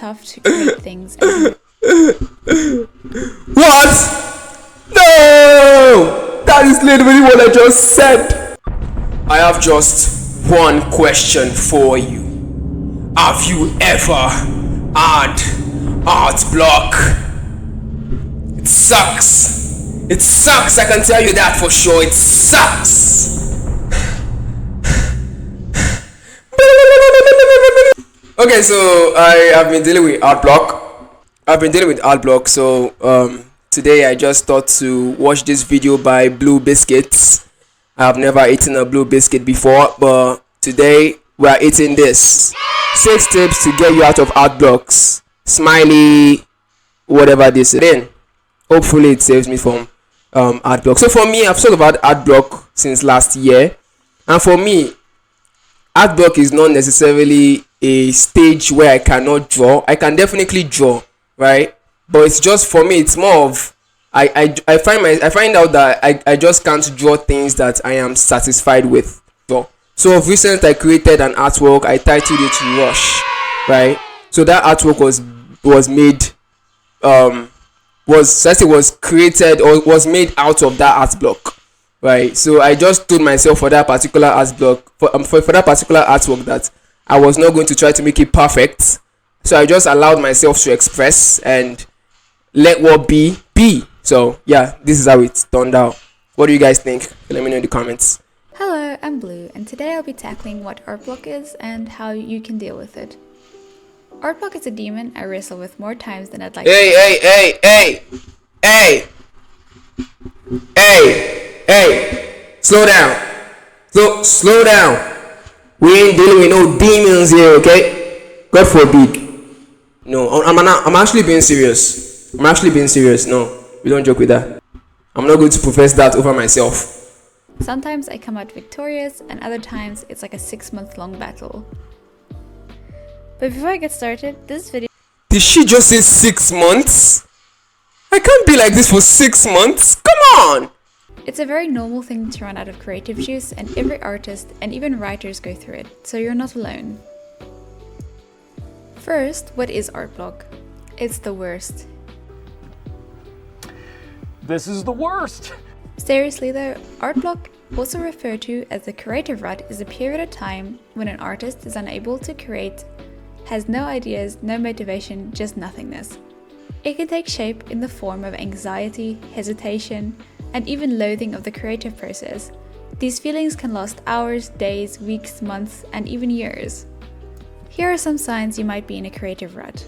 tough to create things as you What? No! That is literally what I just said. I have just one question for you. Have you ever had art block? It sucks. It sucks, I can tell you that for sure. It sucks. Okay, so I have been dealing with art block. So today I just thought to watch this video by Bluebiscuit. I've never eaten a Bluebiscuit before, but today we are eating this. 6 tips to get you out of art blocks. Smiley, whatever this is. Then hopefully it saves me from art block. So for me, I've talked about art block since last year, and for me, art block is not necessarily a stage where I cannot draw. I can definitely draw, right? But it's just, for me, it's more of I find out that I just can't draw things that I am satisfied with. So of recent, I created an artwork. I titled it Rush, right? So that artwork was made was created or was made out of that art block, right? So I just told myself for that particular art block, for that particular artwork, that I was not going to try to make it perfect. So I just allowed myself to express and let what be. So yeah, this is how it turned out. What do you guys think? Let me know in the comments. Hello, I'm Blue, and today I'll be tackling what art block is and how you can deal with it. Art block is a demon I wrestle with more times than I'd like to. Hey, slow down. Slow down. We ain't dealing with no demons here, okay? God forbid. No, I'm actually being serious. No, we don't joke with that. I'm not going to profess that over myself. Sometimes I come out victorious, and other times it's like a 6-month-long battle. But before I get started, this video... Did she just say 6 months? I can't be like this for 6 months. Come on! It's a very normal thing to run out of creative juice, and every artist and even writers go through it, so you're not alone. First, what is art block? It's the worst. This is the worst! Seriously though, art block, also referred to as the creative rut, is a period of time when an artist is unable to create, has no ideas, no motivation, just nothingness. It can take shape in the form of anxiety, hesitation, and even loathing of the creative process. These feelings can last hours, days, weeks, months, and even years. Here are some signs you might be in a creative rut.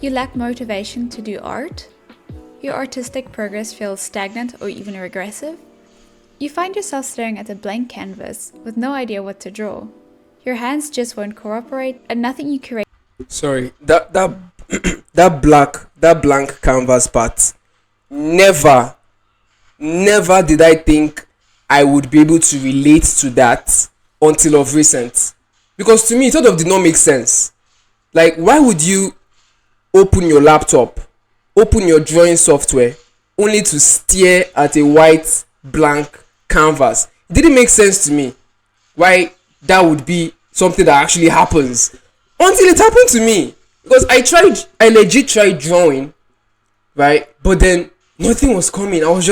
You lack motivation to do art. Your artistic progress feels stagnant or even regressive. You find yourself staring at a blank canvas with no idea what to draw. Your hands just won't cooperate, and nothing you create... Sorry, that blank canvas part. Never did I think I would be able to relate to that until of recent. Because to me, it sort of did not make sense. Like, why would you open your laptop, open your drawing software, only to stare at a white blank canvas? It didn't make sense to me why that would be something that actually happens until it happened to me. Because I legit tried drawing, right? But then nothing was coming. I was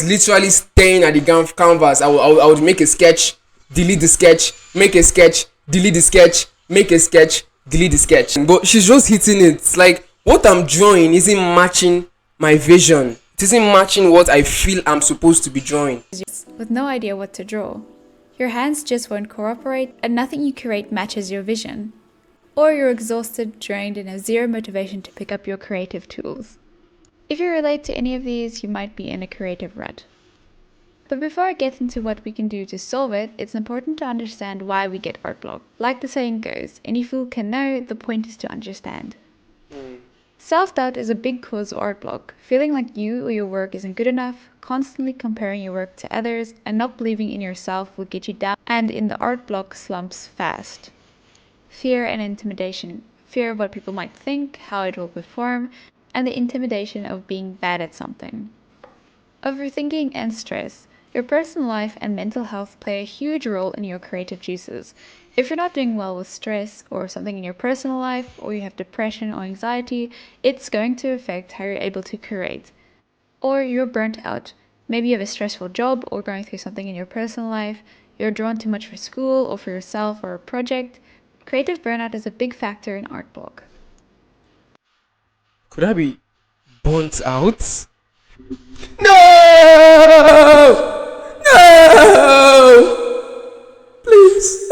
literally staring at the canvas. I would make a sketch, delete the sketch, make a sketch, delete the sketch, make a sketch, delete the sketch. But she's just hitting it. It's like what I'm drawing isn't matching my vision. It isn't matching what I feel I'm supposed to be drawing. With no idea what to draw. Your hands just won't cooperate, and nothing you create matches your vision. Or you're exhausted, drained, and have zero motivation to pick up your creative tools. If you relate to any of these, you might be in a creative rut. But before I get into what we can do to solve it, it's important to understand why we get art block. Like the saying goes, any fool can know, the point is to understand. Self-doubt is a big cause of art block. Feeling like you or your work isn't good enough, constantly comparing your work to others, and not believing in yourself will get you down and in the art block slumps fast. Fear and intimidation. Fear of what people might think, how it will perform, and the intimidation of being bad at something. Overthinking and stress. Your personal life and mental health play a huge role in your creative juices. If you're not doing well with stress or something in your personal life, or you have depression or anxiety, it's going to affect how you're able to create. Or you're burnt out. Maybe you have a stressful job or going through something in your personal life, you're drawn too much for school or for yourself or a project. Creative burnout is a big factor in art block. Could I be burnt out? No! No! Please.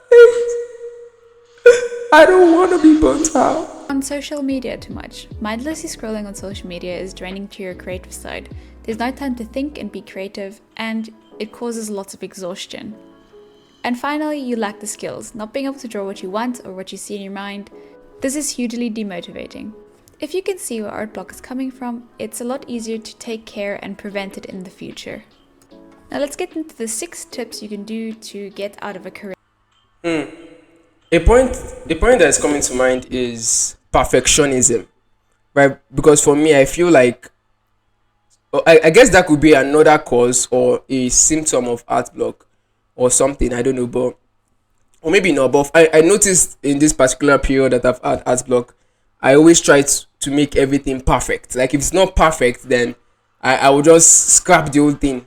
Please. I don't want to be burnt out. On social media too much. Mindlessly scrolling on social media is draining to your creative side. There's no time to think and be creative, and it causes lots of exhaustion. And finally, you lack the skills, not being able to draw what you want or what you see in your mind. This is hugely demotivating. If you can see where art block is coming from, it's a lot easier to take care and prevent it in the future. Now let's get into the 6 tips you can do to get out of a career. A point that is coming to mind is perfectionism, right? Because for me, I feel like I guess that could be another cause or a symptom of art block or something. I don't know, but or maybe not. But I noticed in this particular period that I've had art block, I always try to make everything perfect. Like if it's not perfect, then I will just scrap the whole thing,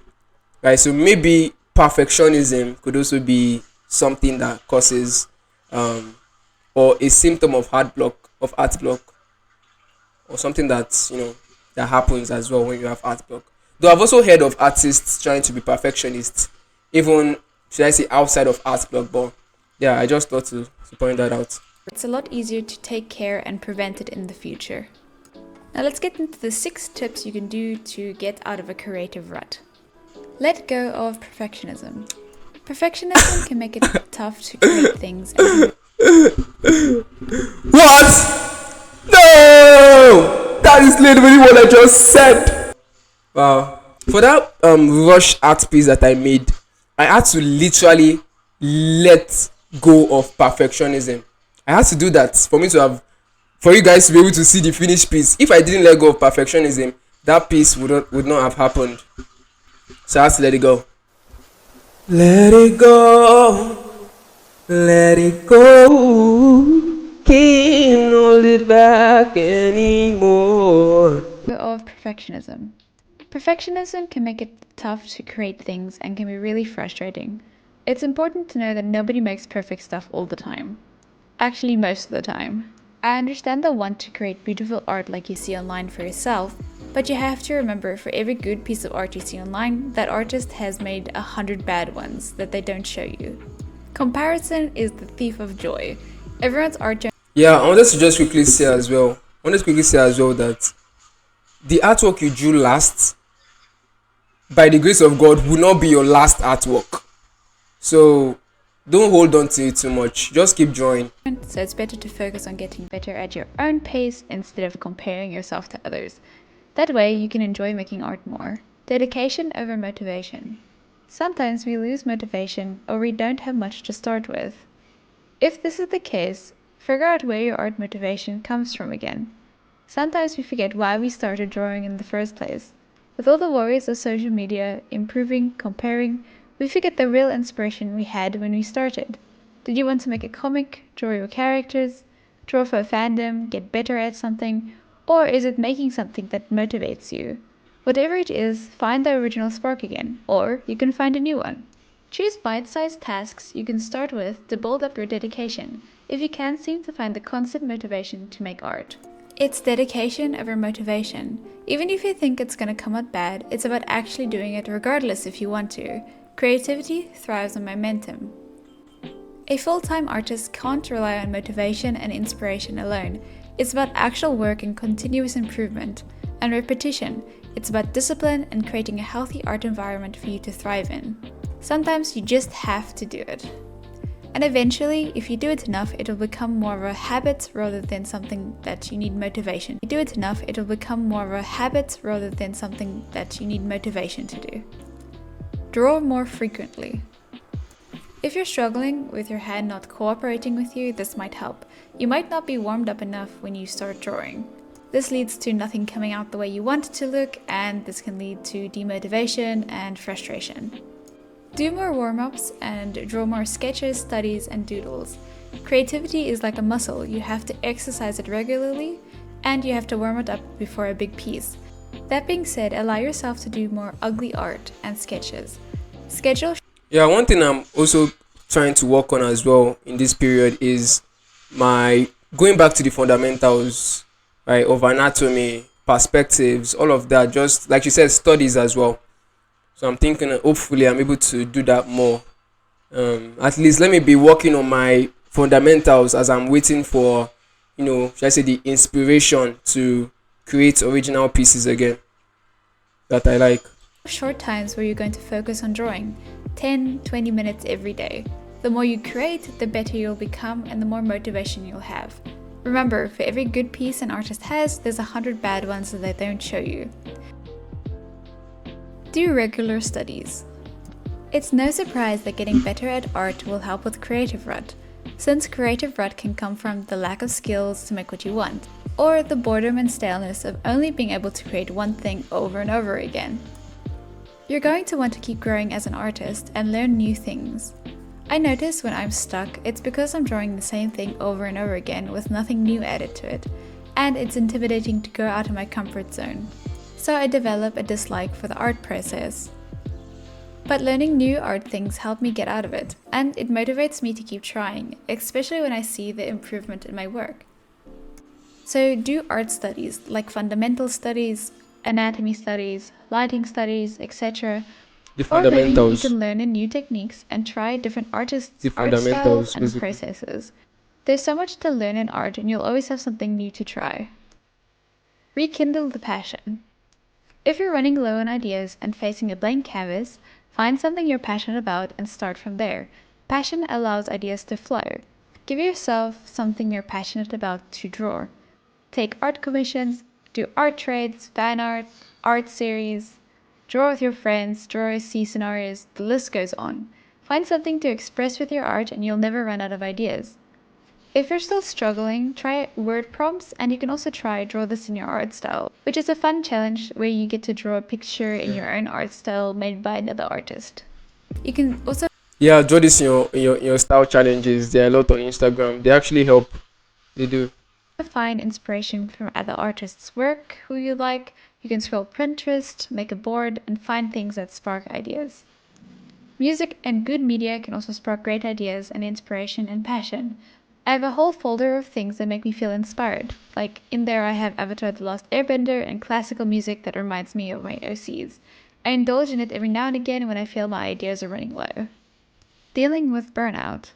right? So maybe perfectionism could also be something that causes or a symptom of art block, or something that that happens as well when you have art block. Though I've also heard of artists trying to be perfectionists, even should I say outside of art block, but yeah, I just thought to point that out. It's a lot easier to take care and prevent it in the future. Now let's get into the 6 tips you can do to get out of a creative rut. Let go of perfectionism. Perfectionism can make it tough to create things and What? No! That is literally what I just said. Wow. For that rush art piece that I made, I had to literally let go of perfectionism. I had to do that for you guys to be able to see the finished piece. If I didn't let go of perfectionism, that piece would not have happened. So I had to let it go. Let it go. Let it go. Can't hold it back anymore. of perfectionism. Perfectionism can make it tough to create things and can be really frustrating. It's important to know that nobody makes perfect stuff all the time. Actually, most of the time. I understand the want to create beautiful art like you see online for yourself, but you have to remember for every good piece of art you see online, that artist has made 100 bad ones that they don't show you. Comparison is the thief of joy. Everyone's art journey. Yeah, I wanted to just quickly say as well. That the artwork you drew last, by the grace of God, will not be your last artwork. So don't hold on to it too much. Just keep drawing. So it's better to focus on getting better at your own pace instead of comparing yourself to others. That way you can enjoy making art more. Dedication over motivation. Sometimes we lose motivation or we don't have much to start with. If this is the case, figure out where your art motivation comes from again. Sometimes we forget why we started drawing in the first place. With all the worries of social media, improving, comparing, we forget the real inspiration we had when we started. Did you want to make a comic, draw your characters, draw for a fandom, get better at something, or is it making something that motivates you? Whatever it is, find the original spark again, or you can find a new one. Choose bite-sized tasks you can start with to build up your dedication if you can't seem to find the constant motivation to make art. It's dedication over motivation. Even if you think it's going to come out bad, it's about actually doing it regardless if you want to. Creativity thrives on momentum. A full-time artist can't rely on motivation and inspiration alone. It's about actual work and continuous improvement. And repetition. It's about discipline and creating a healthy art environment for you to thrive in. Sometimes you just have to do it. And eventually, if you do it enough, it'll become more of a habit rather than something that you need motivation. If you do it enough, it'll become more of a habit rather than something that you need motivation to do. Draw more frequently. If you're struggling with your hand not cooperating with you, this might help. You might not be warmed up enough when you start drawing. This leads to nothing coming out the way you want it to look, and this can lead to demotivation and frustration. Do more warm ups and draw more sketches, studies, and doodles. Creativity is like a muscle, you have to exercise it regularly and you have to warm it up before a big piece. That being said, allow yourself to do more ugly art and sketches. Schedule. Yeah, one thing I'm also trying to work on as well in this period is my going back to the fundamentals, right, of anatomy, perspectives, all of that. Just like you said, studies as well. So I'm thinking hopefully I'm able to do that more. At least let me be working on my fundamentals as I'm waiting for, should I say, the inspiration to create original pieces again that I like. Short times where you're going to focus on drawing 10-20 minutes every day. The more you create, the better you'll become and the more motivation you'll have. Remember, for every good piece an artist has, there's 100 bad ones that they don't show you. Do regular studies. It's no surprise that getting better at art will help with creative rut, since creative rut can come from the lack of skills to make what you want, or the boredom and staleness of only being able to create one thing over and over again. You're going to want to keep growing as an artist and learn new things. I notice when I'm stuck, it's because I'm drawing the same thing over and over again with nothing new added to it, and it's intimidating to go out of my comfort zone. So I develop a dislike for the art process. But learning new art things help me get out of it, and it motivates me to keep trying, especially when I see the improvement in my work. So do art studies, like fundamental studies, anatomy studies, lighting studies, etc. The Or maybe you fundamentals. can learn in new techniques and try different artists' The art styles fundamentals, and basically. processes. There's so much to learn in art and you'll always have something new to try. Rekindle the passion. If you're running low on ideas and facing a blank canvas, find something you're passionate about and start from there. Passion allows ideas to flow. Give yourself something you're passionate about to draw. Take art commissions, do art trades, fan art, art series, draw with your friends, draw see scenarios, the list goes on. Find something to express with your art and you'll never run out of ideas. If you're still struggling, try word prompts and you can also try draw this in your art style, which is a fun challenge where you get to draw a picture in your own art style made by another artist. You can also Yeah, draw this in your style challenges. There are a lot on Instagram. They actually help. They do. find inspiration from other artists' work who you like. You can scroll Pinterest, make a board, and find things that spark ideas. Music and good media can also spark great ideas and inspiration and passion. I have a whole folder of things that make me feel inspired. Like in there I have Avatar The Last Airbender and classical music that reminds me of my OCs. I indulge in it every now and again when I feel my ideas are running low. Dealing with burnout.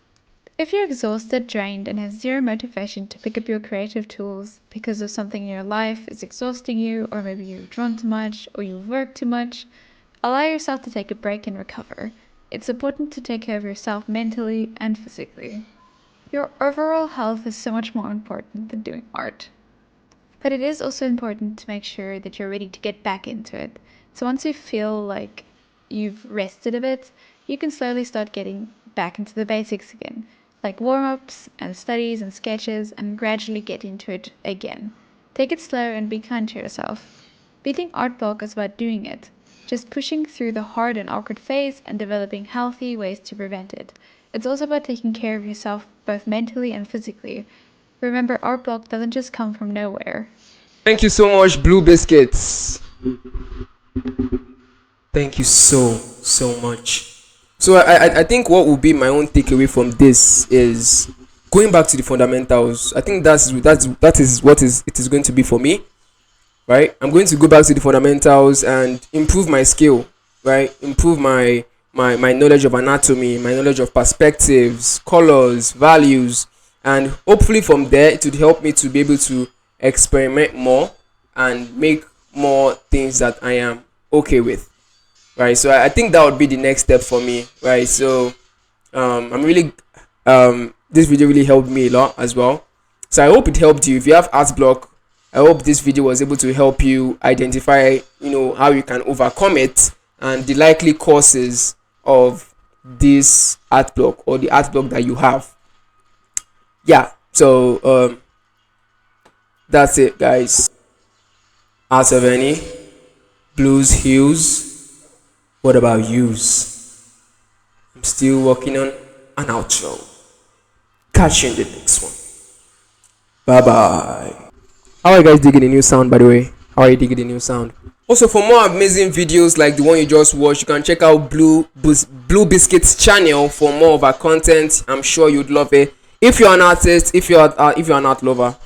If you're exhausted, drained, and have zero motivation to pick up your creative tools because of something in your life is exhausting you, or maybe you've drawn too much, or you've worked too much, allow yourself to take a break and recover. It's important to take care of yourself mentally and physically. Your overall health is so much more important than doing art. But it is also important to make sure that you're ready to get back into it. So once you feel like you've rested a bit, you can slowly start getting back into the basics again, like warm ups and studies and sketches, and gradually get into it again. Take it slow and be kind to yourself. Beating art block is about doing it, just pushing through the hard and awkward phase and developing healthy ways to prevent it. It's also about taking care of yourself both mentally and physically. Remember, art block doesn't just come from nowhere. Thank you so much, Blue Biscuits. Thank you so much. So I think what will be my own takeaway from this is going back to the fundamentals. I think that is what is it is going to be for me, right? I'm going to go back to the fundamentals and improve my skill, right? Improve my knowledge of anatomy, my knowledge of perspectives, colors, values, and hopefully from there it would help me to be able to experiment more and make more things that I am okay with, right? So I think that would be the next step for me, right? So I'm really this video really helped me a lot as well. So I hope it helped you. If you have art block, I hope this video was able to help you identify, how you can overcome it and the likely causes of this art block or the art block that you have. Yeah. So that's it, guys. Art of any blues hues. What about yous? I'm still working on an outro. Catch you in the next one. Bye bye. How are you guys digging the new sound, by the way? How are you digging the new sound? Also, for more amazing videos like the one you just watched, you can check out Bluebiscuit's channel for more of our content. I'm sure you'd love it. If you're an artist, if you're an art lover,